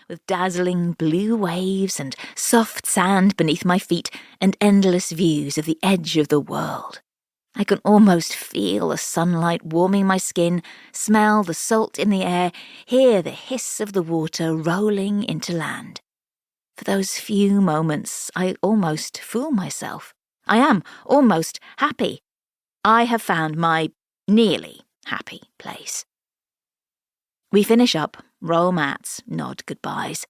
with dazzling blue waves and soft sand beneath my feet and endless views of the edge of the world. I can almost feel the sunlight warming my skin, smell the salt in the air, hear the hiss of the water rolling into land. For those few moments, I almost fool myself. I am almost happy. I have found my nearly happy place. We finish up, roll mats, nod goodbyes.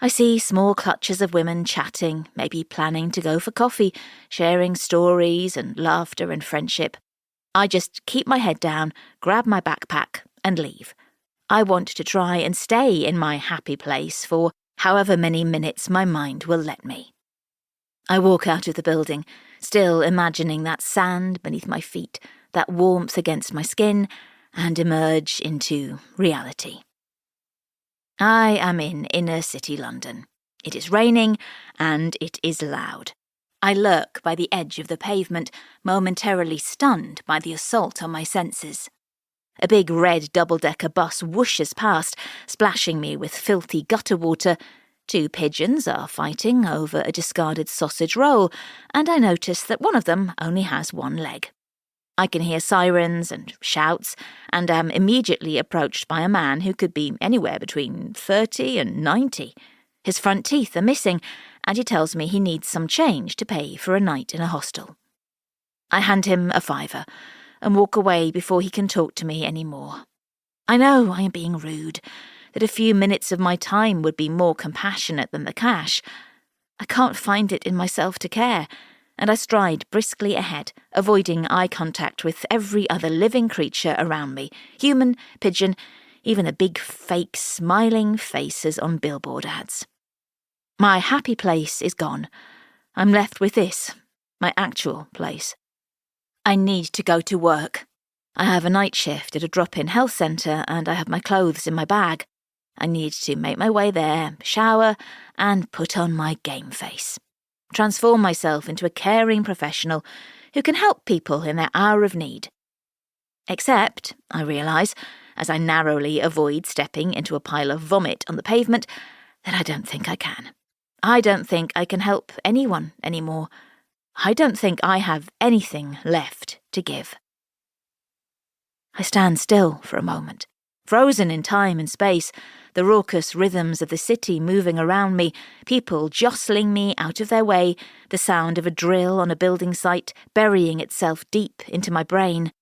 I see small clutches of women chatting, maybe planning to go for coffee, sharing stories and laughter and friendship. I just keep my head down, grab my backpack, and leave. I want to try and stay in my happy place for however many minutes my mind will let me. I walk out of the building, still imagining that sand beneath my feet, that warmth against my skin, and emerge into reality. I am in inner city London. It is raining, and it is loud. I lurk by the edge of the pavement, momentarily stunned by the assault on my senses. A big red double-decker bus whooshes past, splashing me with filthy gutter water. 2 pigeons are fighting over a discarded sausage roll, and I notice that one of them only has 1 leg. I can hear sirens and shouts, and am immediately approached by a man who could be anywhere between 30 and 90. His front teeth are missing, and he tells me he needs some change to pay for a night in a hostel. I hand him a £5 and walk away before he can talk to me any more. I know I am being rude, that a few minutes of my time would be more compassionate than the cash. I can't find it in myself to care, and I stride briskly ahead, avoiding eye contact with every other living creature around me, human, pigeon, even the big fake smiling faces on billboard ads. My happy place is gone. I'm left with this, my actual place. I need to go to work. I have a night shift at a drop-in health centre, and I have my clothes in my bag. I need to make my way there, shower, and put on my game face. Transform myself into a caring professional who can help people in their hour of need. Except, I realise, as I narrowly avoid stepping into a pile of vomit on the pavement, that I don't think I can. I don't think I can help anyone anymore. I don't think I have anything left to give. I stand still for a moment, frozen in time and space, the raucous rhythms of the city moving around me, people jostling me out of their way, the sound of a drill on a building site burying itself deep into my brain.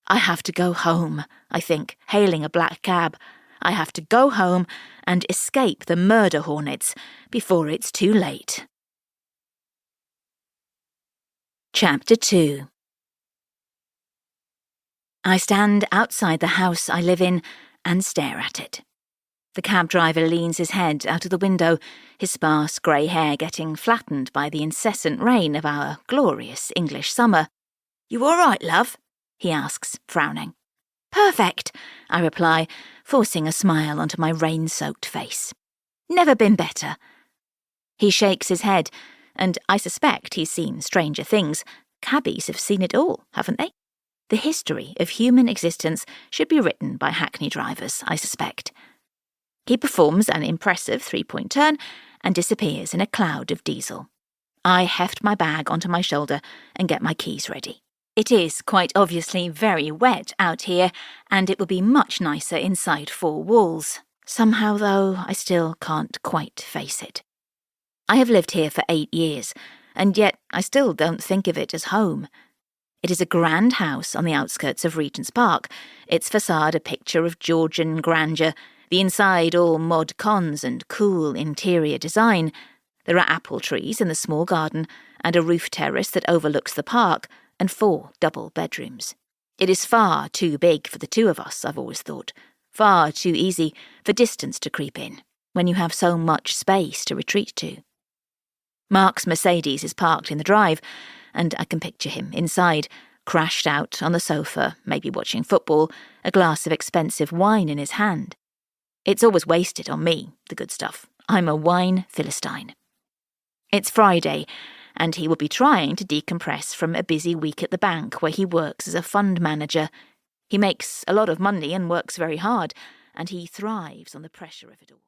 I have to go home, I think, hailing a black cab. I have to go home and escape the murder hornets before it's too late. Chapter 2. I stand outside the house I live in and stare at it. The cab driver leans his head out of the window, his sparse grey hair getting flattened by the incessant rain of our glorious English summer. "You all right, love?" he asks, frowning. "Perfect," I reply, forcing a smile onto my rain-soaked face. "Never been better." He shakes his head, and I suspect he's seen stranger things. Cabbies have seen it all, haven't they? The history of human existence should be written by hackney drivers, I suspect. He performs an impressive 3-point turn and disappears in a cloud of diesel. I heft my bag onto my shoulder and get my keys ready. It is quite obviously very wet out here, and it will be much nicer inside 4 walls. Somehow, though, I still can't quite face it. I have lived here for 8 years, and yet I still don't think of it as home. It is a grand house on the outskirts of Regent's Park, its facade a picture of Georgian grandeur, the inside all mod cons and cool interior design. There are apple trees in the small garden, and a roof terrace that overlooks the park, and 4 double bedrooms. It is far too big for the 2 of us, I've always thought. Far too easy for distance to creep in, when you have so much space to retreat to. Mark's Mercedes is parked in the drive, and I can picture him inside, crashed out on the sofa, maybe watching football, a glass of expensive wine in his hand. It's always wasted on me, the good stuff. I'm a wine Philistine. It's Friday, and he will be trying to decompress from a busy week at the bank where he works as a fund manager. He makes a lot of money and works very hard, and he thrives on the pressure of it all.